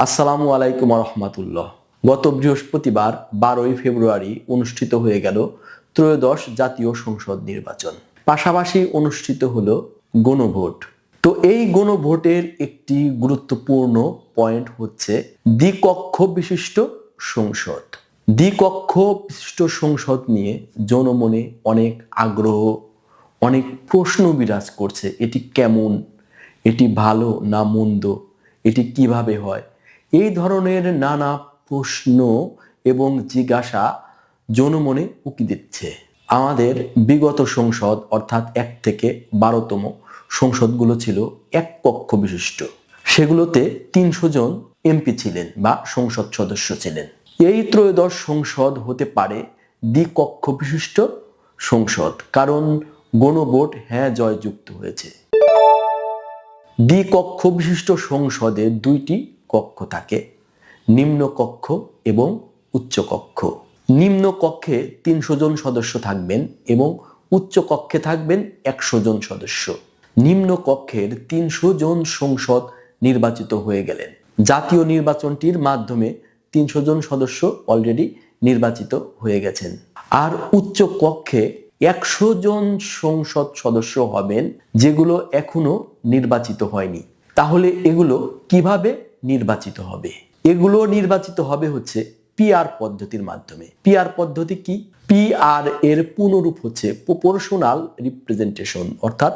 আসসালামু আলাইকুম রহমতুল্লাহ। গত বৃহস্পতিবার 12ই ফেব্রুয়ারি অনুষ্ঠিত হয়ে গেল ত্রয়োদশ জাতীয় সংসদ নির্বাচন। পাশাপাশি অনুষ্ঠিত হলো গণভোট। তো এই গণভোটের একটি গুরুত্বপূর্ণ পয়েন্ট হচ্ছে দ্বিকক্ষ বিশিষ্ট সংসদ। দ্বিকক্ষ বিশিষ্ট সংসদ নিয়ে জনমনে অনেক আগ্রহ, অনেক প্রশ্ন বিরাজ করছে। এটি কেমন, এটি ভালো না মন্দ, এটি কিভাবে হয়, এই ধরনের নানা প্রশ্ন এবং জিজ্ঞাসা জনমনে উকি দিচ্ছে। আমাদের বিগত সংসদ অর্থাৎ 1 থেকে 12তম সংসদগুলো ছিল এক কক্ষ বিশিষ্ট। সেগুলোতে 300 জন এমপি ছিলেন বা সংসদ সদস্য ছিলেন। এই ত্রয়োদশ সংসদ হতে পারে দ্বিকক্ষ বিশিষ্ট সংসদ, কারণ গণভোট হ্যাঁ জয়যুক্ত হয়েছে। দ্বিকক্ষ বিশিষ্ট সংসদে 2টি কক্ষ থাকে, নিম্ন কক্ষ এবং উচ্চ কক্ষ। নিম্ন কক্ষে 300 জন সদস্য থাকবেন এবং উচ্চ কক্ষে থাকবেন 100 জন সদস্য। নিম্ন কক্ষের 300 জন সংসদ নির্বাচিত হয়ে গেলেন। জাতীয় নির্বাচনটির মাধ্যমে 300 জন সদস্য অলরেডি নির্বাচিত হয়ে গেছেন। আর উচ্চ কক্ষে 100 জন সংসদ সদস্য হবেন, যেগুলো এখনো নির্বাচিত হয়নি। তাহলে এগুলো কিভাবে নির্বাচিত হবে? এগুলো নির্বাচিত হবে হচ্ছে পিআর পদ্ধতির মাধ্যমে। পিআর পদ্ধতি কি? পিআর এর পুনরূপ হচ্ছে প্রপোর্শনাল রিপ্রেজেন্টেশন, অর্থাৎ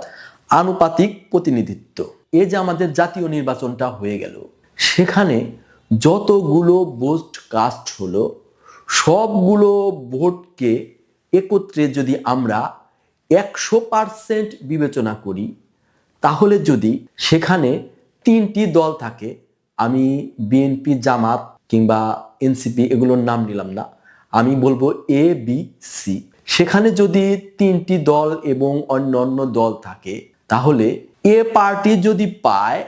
আনুপাতিক প্রতিনিধিত্ব। এই যে আমাদের জাতীয় নির্বাচনটা হয়ে গেল, সেখানে যতগুলো ভোট কাস্ট হলো, সবগুলো ভোটকে একত্রে যদি আমরা 100% বিবেচনা করি, তাহলে যদি সেখানে 3টি দল থাকে, আমি বিএনপি, জামাত কিংবা এনসিপি এগুলোর নাম নিলাম না, আমি বলবো এ বি সি, সেখানে যদি 3টি দল এবং অন্যান্য দল থাকে, তাহলে এ পার্টি যদি পায়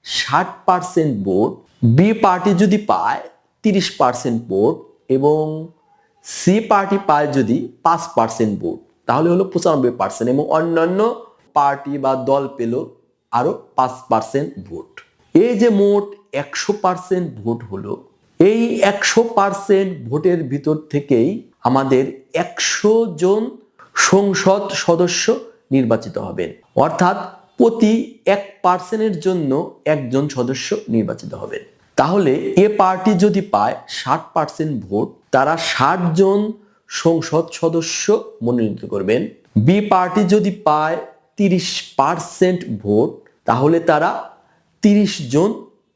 60% ভোট, বি পার্টি যদি পায় 30% ভোট এবং সি পার্টি পায় যদি 5% ভোট, তাহলে হলো 95%, এবং অন্যান্য পার্টি বা দল পেল আরো 5% ভোট। এই যে মোট 100% ভোট হলো, এই 100% ভোটের ভিতর থেকেই আমাদের 100 জন সংসদ সদস্য নির্বাচিত হবেন, অর্থাৎ প্রতি 1% জন্য একজন সদস্য নির্বাচিত হবেন। তাহলে এ পার্টি যদি পায় 60% ভোট, তারা 60 জন সংসদ সদস্য মনোনীত করবেন। বি পার্টি যদি পায় 30% ভোট, তাহলে তারা 30 জন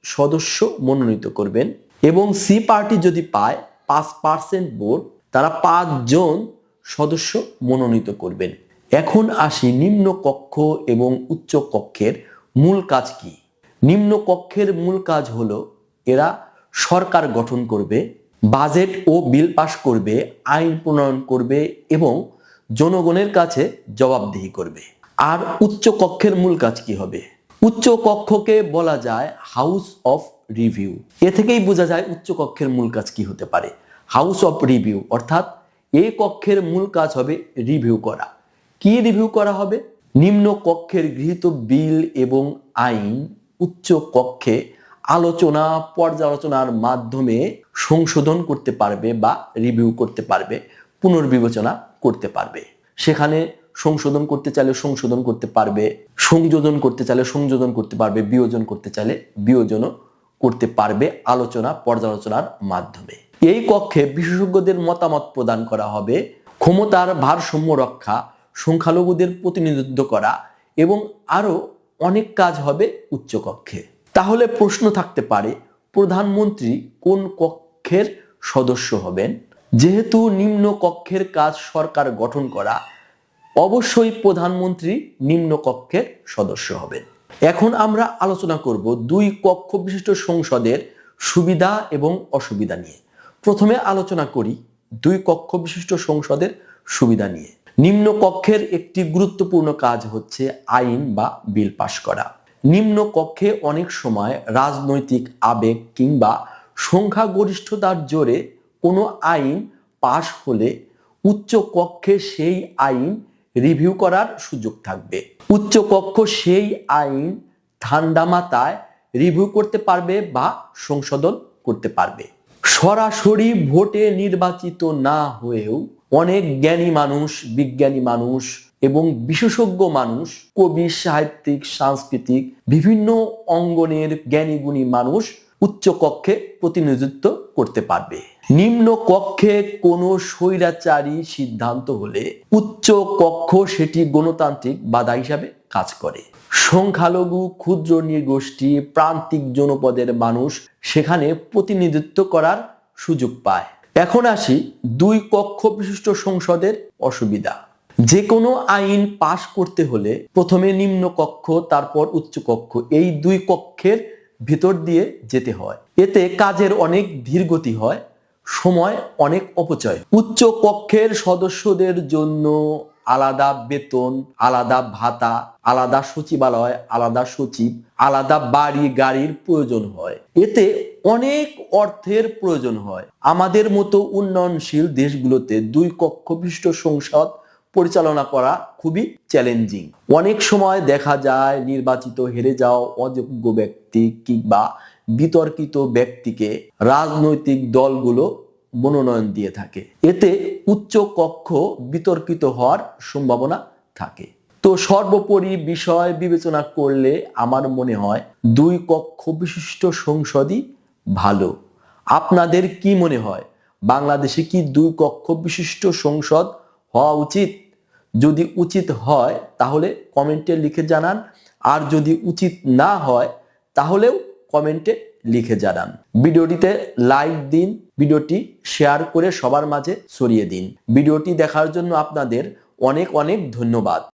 সদস্য মনোনীত করবেন, এবং সি পার্টি যদি পায় 5% ভোট, তারা 5 জন সদস্য মনোনীত করবেন। এখন আসি নিম্ন কক্ষ এবং উচ্চ কক্ষের মূল কাজ কি। নিম্ন কক্ষের মূল কাজ হলো এরা সরকার গঠন করবে, বাজেট ও বিল পাস করবে, আইন প্রণয়ন করবে এবং জনগণের কাছে জবাবদিহি করবে। আর উচ্চ কক্ষের মূল কাজ কি হবে? উচ্চ কক্ষকে বলা যায় হাউস অফ রিভিউ। এ থেকেই বোঝা যায় উচ্চ কক্ষের মূল কাজ কি হতে পারে। হাউস অফ রিভিউ অর্থাৎ এই কক্ষের মূল কাজ হবে রিভিউ করা। কি রিভিউ করা হবে? নিম্ন কক্ষের গৃহীত বিল এবং আইন উচ্চ কক্ষে আলোচনা পর্যালোচনার মাধ্যমে সংশোধন করতে পারবে বা রিভিউ করতে পারবে, পুনর্বিবেচনা করতে পারবে। সেখানে সংশোধন করতে চাইলে সংশোধন করতে পারবে, সংযোজন করতে চাইলে সংযোজন করতে পারবে, বিয়োজন করতে চাইলে বিয়োজনও করতে পারবে আলোচনা পর্যালোচনার মাধ্যমে। এই কক্ষে বিশেষজ্ঞদের মতামত প্রদান করা হবে, ক্ষমতার ভারসাম্য রক্ষা, সংখ্যালঘুদের প্রতিনিধিত্ব করা এবং আরো অনেক কাজ হবে উচ্চ কক্ষে। তাহলে প্রশ্ন থাকতে পারে, প্রধানমন্ত্রী কোন কক্ষের সদস্য হবেন? যেহেতু নিম্ন কক্ষের কাজ সরকার গঠন করা, অবশ্যই প্রধানমন্ত্রী নিম্ন কক্ষের সদস্য হবেন। এখন আমরা আলোচনা করব 2 কক্ষ বিশিষ্ট সংসদের সুবিধা এবং অসুবিধা নিয়ে। প্রথমে আলোচনা করি 2 কক্ষ বিশিষ্ট সংসদের সুবিধা নিয়ে। নিম্ন কক্ষের একটি গুরুত্বপূর্ণ কাজ হচ্ছে আইন বা বিল পাস করা। নিম্ন কক্ষে অনেক সময় রাজনৈতিক আবেগ কিংবা সংখ্যাগরিষ্ঠতার জোরে কোনো আইন পাশ হলে উচ্চ কক্ষে সেই আইন রিভিউ করার সুযোগ থাকবে। উচ্চ কক্ষ সেই আইন ঠান্ডা মাথায় রিভিউ করতে পারবে বা সংশোধন করতে পারবে। সরাসরি ভোটে নির্বাচিত না হয়েও অনেক জ্ঞানী মানুষ, বিজ্ঞানী মানুষ এবং বিশেষজ্ঞ মানুষ, কবি, সাহিত্যিক, সাংস্কৃতিক বিভিন্ন অঙ্গনের জ্ঞানী গুণী মানুষ উচ্চ কক্ষে প্রতিনিধিত্ব করতে পারবে। নিম্ন কক্ষে কোনো স্বৈরাচারী সিদ্ধান্ত হলে উচ্চ কক্ষ সেটি গণতান্ত্রিক বাধা হিসাবে কাজ করে। সংখ্যালঘু, ক্ষুদ্র নৃগোষ্ঠী, প্রান্তিক জনপদের মানুষ সেখানে প্রতিনিধিত্ব করার সুযোগ পায়। এখন আসি দুই কক্ষ বিশিষ্ট সংসদের অসুবিধা। যে কোনো আইন পাশ করতে হলে প্রথমে নিম্ন কক্ষ, তারপর উচ্চ কক্ষ, এই দুই কক্ষের ভিতর দিয়ে যেতে হয়। এতে কাজের অনেক ধীরগতি হয়, সময় অনেক অপচয়। উচ্চ কক্ষের সদস্যদের জন্য আলাদা বেতন, আলাদা ভাতা, আলাদা সচিবালয়, আলাদা সচিব, আলাদা বাড়ি গাড়ির প্রয়োজন হয়। এতে অনেক অর্থের প্রয়োজন হয়। আমাদের মতো উন্নয়নশীল দেশগুলোতে দুই কক্ষ বিশিষ্ট সংসদ পরিচালনা করা খুবই চ্যালেঞ্জিং। অনেক সময় দেখা যায় নির্বাচিত হেরে যাওয়া অযোগ্য ব্যক্তি কিংবা বিতর্কিত ব্যক্তিকে রাজনৈতিক দলগুলো মনোনয়ন দিয়ে থাকে। এতে উচ্চ কক্ষ বিতর্কিত হওয়ার সম্ভাবনা থাকে। তো সর্বোপরি বিষয় বিবেচনা করলে আমার মনে হয় দুই কক্ষ বিশিষ্ট সংসদই ভালো। আপনাদের কি মনে হয়, বাংলাদেশে কি দুই কক্ষ বিশিষ্ট সংসদ হওয়া উচিত? যদি উচিত হয় তাহলে কমেন্টে লিখে জানান, আর যদি উচিত না হয় তাহলেও কমেন্টে লিখে জানান। ভিডিওটিতে লাইক দিন, ভিডিওটি শেয়ার করে সবার মাঝে ছড়িয়ে দিন। ভিডিওটি দেখার জন্য আপনাদের অনেক অনেক ধন্যবাদ।